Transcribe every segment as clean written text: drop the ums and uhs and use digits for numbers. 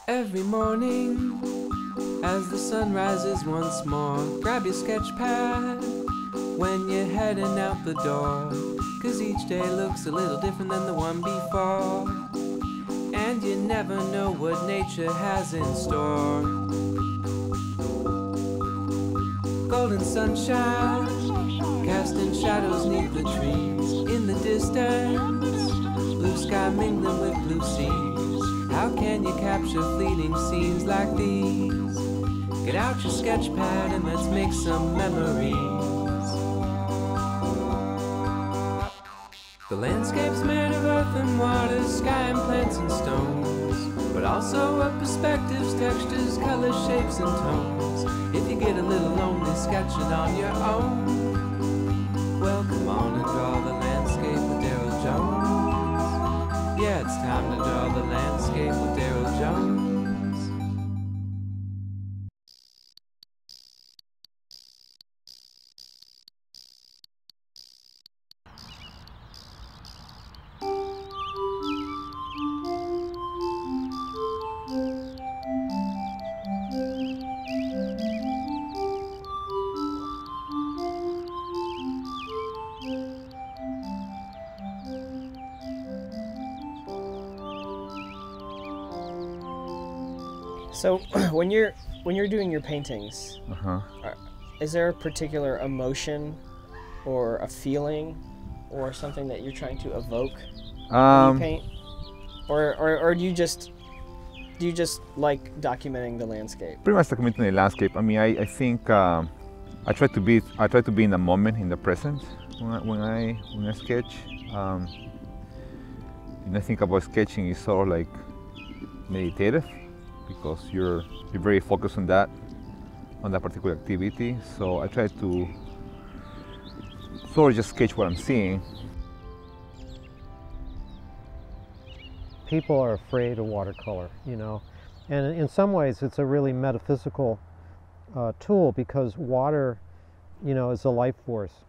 Every morning, as the sun rises once more, grab your sketch pad when you're heading out the door, 'cause each day looks a little different than the one before, and you never know what nature has in store. Golden sunshine, casting shadows 'neath the trees. In the distance, blue sky mingling with blue seas. How can you capture fleeting scenes like these? Get out your sketch pad and let's make some memories. The landscape's made of earth and water, sky and plants and stones, but also of perspectives, textures, colors, shapes and tones. If you get a little lonely sketching on your own, well, come on and draw the landscape with Darryl Jones. Yeah, it's time to draw the landscape with Darryl Jones. So when you're doing your paintings, is there a particular emotion or a feeling or something that you're trying to evoke when you paint, or do you just like documenting the landscape? Pretty much documenting the landscape. I mean, I think I try to be in the moment, in the present when I sketch. And I think about sketching is sort of like meditative, because you're very focused on that particular activity. So I try to sort of just sketch what I'm seeing. People are afraid of watercolor, you know, and in some ways it's a really metaphysical tool, because water, you know, is a life force,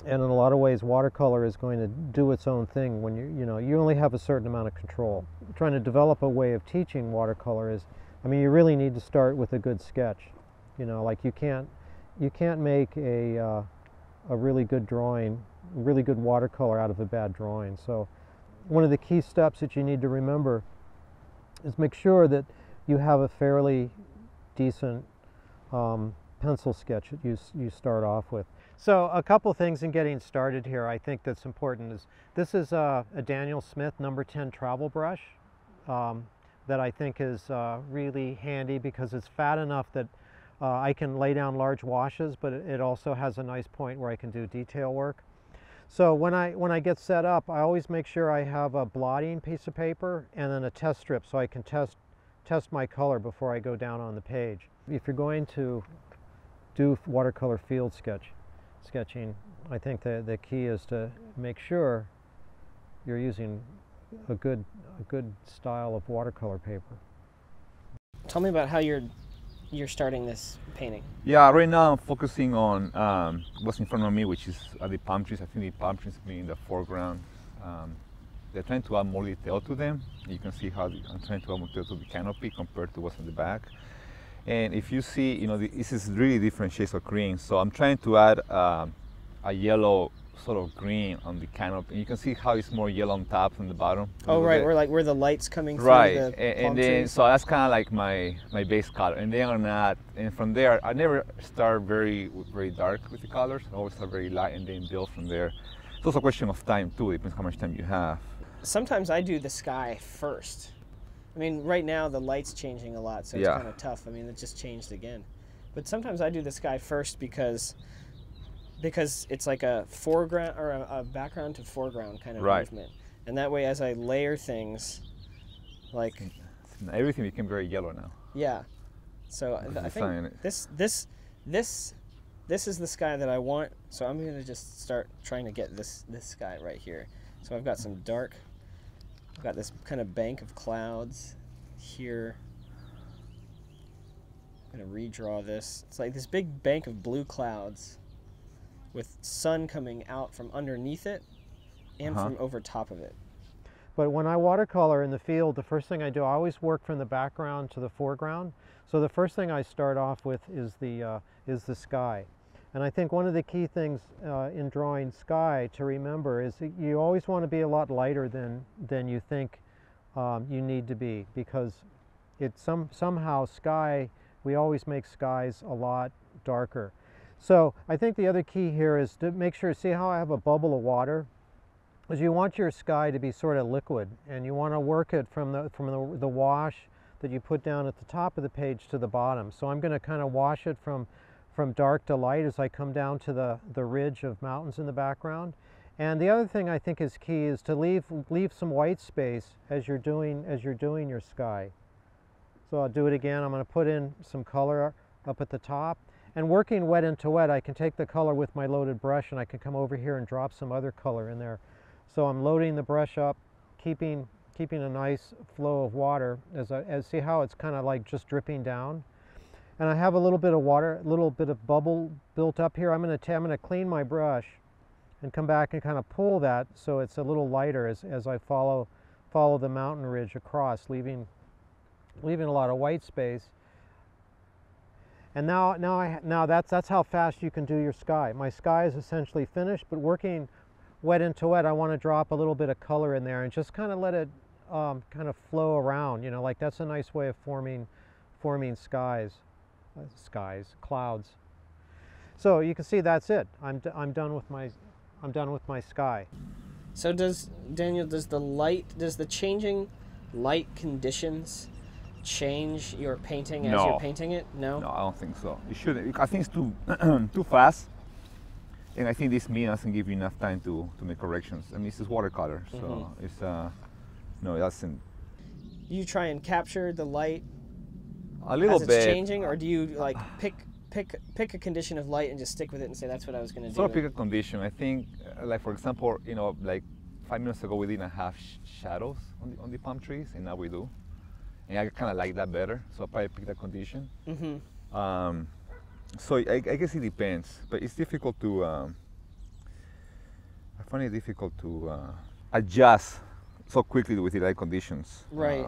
and in a lot of ways watercolor is going to do its own thing when you only have a certain amount of control. Trying to develop a way of teaching watercolor is, I mean, you really need to start with a good sketch. You know, like you can't make a really good drawing, really good watercolor out of a bad drawing. So one of the key steps that you need to remember is make sure that you have a fairly decent pencil sketch that you start off with. So a couple things in getting started here I think that's important is, this is a Daniel Smith number 10 travel brush that I think is really handy, because it's fat enough that I can lay down large washes, but it also has a nice point where I can do detail work. So when I get set up, I always make sure I have a blotting piece of paper and then a test strip, so I can test my color before I go down on the page. If you're going to do watercolor field sketching, I think the key is to make sure you're using a good style of watercolor paper. Tell me about how you're starting this painting. Yeah, right now I'm focusing on what's in front of me, which is the palm trees. I think the palm trees being in the foreground. They're trying to add more detail to them. You can see how I'm trying to add more detail to the canopy compared to what's in the back. And if you see, you know, this is really different shades of green. So I'm trying to add a yellow sort of green on the canopy. And you can see how it's more yellow on top than the bottom. Oh, right, where the light's coming through the palm and then trees. so that's kind of like my base color. And then and from there, I never start very dark with the colors. I always start very light and then build from there. It's also a question of time too. It depends how much time you have. Sometimes I do the sky first. I mean, right now the light's changing a lot, so it's kind of tough. I mean, it just changed again. But sometimes I do the sky first because it's like a foreground or a background to foreground kind of movement. And that way, as I layer things, like everything became very yellow now. Yeah. So I think this is the sky that I want. So I'm gonna just start trying to get this sky right here. So I've got some dark. I've got this kind of bank of clouds here. I'm gonna redraw this. It's like this big bank of blue clouds with sun coming out from underneath it and from over top of it. But when I watercolor in the field, the first thing I do, I always work from the background to the foreground. So the first thing I start off with is the sky. And I think one of the key things in drawing sky to remember is that you always want to be a lot lighter than you think you need to be, because somehow sky, we always make skies a lot darker. So I think the other key here is to make sure, see how I have a bubble of water? Is you want your sky to be sort of liquid, and you want to work it from the wash that you put down at the top of the page to the bottom. So I'm going to kind of wash it from dark to light as I come down to the ridge of mountains in the background. And the other thing I think is key is to leave some white space as you're doing your sky. So I'll do it again. I'm going to put in some color up at the top. And working wet into wet, I can take the color with my loaded brush and I can come over here and drop some other color in there. So I'm loading the brush up, keeping a nice flow of water as see how it's kind of like just dripping down. And I have a little bit of water, a little bit of bubble built up here. I'm going to clean my brush and come back and kind of pull that so it's a little lighter as I follow the mountain ridge across, leaving a lot of white space. And now that's how fast you can do your sky. My sky is essentially finished, but working wet into wet, I want to drop a little bit of color in there and just kind of let it kind of flow around. You know, like that's a nice way of forming clouds. So you can see that's it. I'm done with my sky. So Daniel, does the changing light conditions change your painting as you're painting it? No? No, I don't think so. It shouldn't. I think it's too too fast. And I think this medium doesn't give you enough time to make corrections. I mean, it's just watercolor, so it's no, it doesn't. Do you try and capture the light a little as it's bit changing, or do you like pick a condition of light and just stick with it and say that's what I was going to do? Sort of pick a condition. I think, like for example, you know, like 5 minutes ago we didn't have shadows on the palm trees, and now we do. And I kind of like that better, so I probably pick that condition. So I guess it depends, but it's difficult to. I find it difficult to adjust so quickly with the light conditions, right?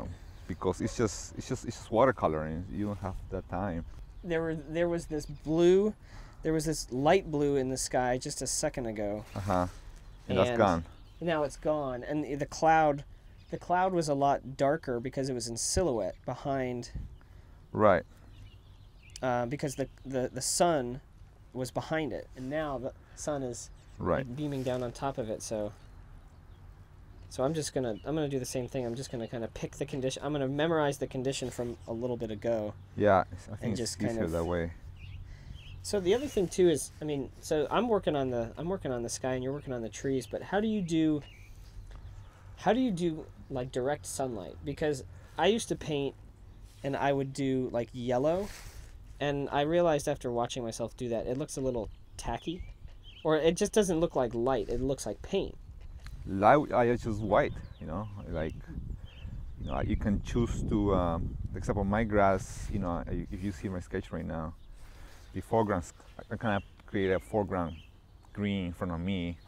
Because it's just watercolor, and you don't have that time. There was this blue, there was this light blue in the sky just a second ago. And that's gone. Now it's gone, and the cloud was a lot darker because it was in silhouette behind. Right. Because the sun was behind it, and now the sun is beaming down on top of it. So I'm gonna do the same thing. I'm just gonna kind of pick the condition. I'm gonna memorize the condition from a little bit ago. Yeah, I think and it's just easier kind of that way. So the other thing too is, I mean, so I'm working on the sky, and you're working on the trees. But how do you do like direct sunlight? Because I used to paint, and I would do like yellow. And I realized after watching myself do that, it looks a little tacky, or it just doesn't look like light. It looks like paint. Light, it's just white, you know. Like, you know, you can choose to, except for my grass, you know. If you see my sketch right now, the foreground, I kind of create a foreground green in front of me,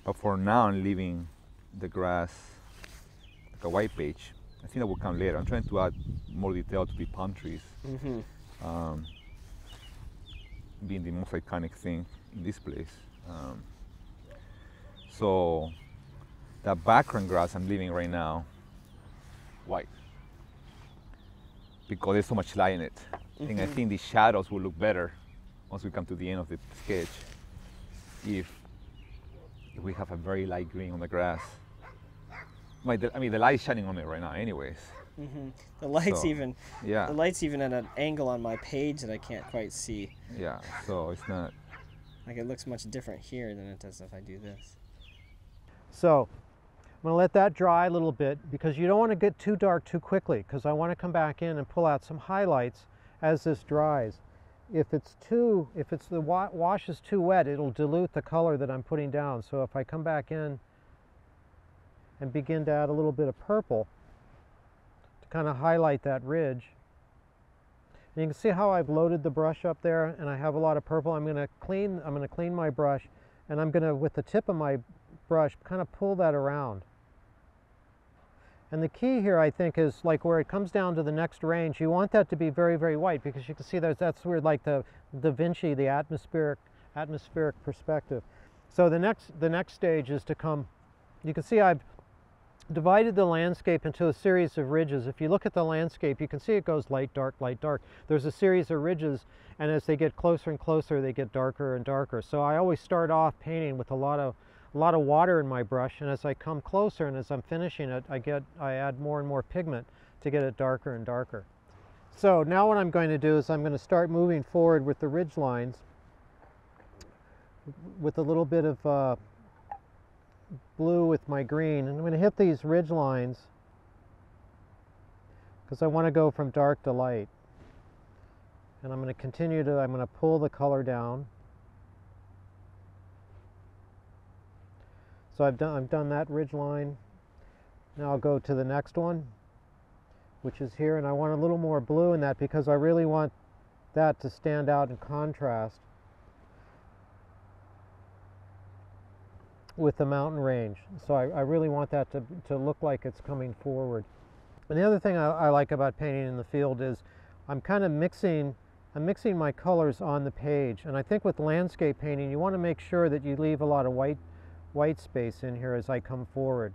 but for now I'm leaving the grass like a white page. I think that will come later. I'm trying to add more detail to the palm trees. Being the most iconic thing in this place. So the background grass I'm leaving right now, white, because there's so much light in it. And I think the shadows will look better once we come to the end of the sketch if we have a very light green on the grass. I mean, the light is shining on it right now anyways. The light's the light's even at an angle on my page that I can't quite see. Yeah, so it's not like, it looks much different here than it does if I do this. So I'm going to let that dry a little bit, because you don't want to get too dark too quickly, because I want to come back in and pull out some highlights as this dries. If the wash is too wet, it'll dilute the color that I'm putting down. So if I come back in and begin to add a little bit of purple to kind of highlight that ridge. And you can see how I've loaded the brush up there, and I have a lot of purple. I'm going to clean my brush, and I'm going to, with the tip of my brush, kind of pull that around. And the key here, I think, is like where it comes down to the next range, you want that to be very, very white, because you can see that's where like the Da Vinci, the atmospheric perspective. So the next stage is to come, you can see I've divided the landscape into a series of ridges. If you look at the landscape, you can see it goes light, dark, light, dark. There's a series of ridges, and as they get closer and closer, they get darker and darker. So I always start off painting with a lot of water in my brush, and as I come closer and as I'm finishing it, I add more and more pigment to get it darker and darker. So now what I'm going to do is I'm going to start moving forward with the ridge lines with a little bit of blue with my green, and I'm going to hit these ridge lines because I want to go from dark to light, and I'm going to continue to, I'm going to pull the color down. So I've done that ridge line. Now I'll go to the next one, which is here, and I want a little more blue in that because I really want that to stand out in contrast with the mountain range. So I really want that to look like it's coming forward. And the other thing I like about painting in the field is I'm kind of mixing my colors on the page. And I think with landscape painting, you want to make sure that you leave a lot of white space in here as I come forward.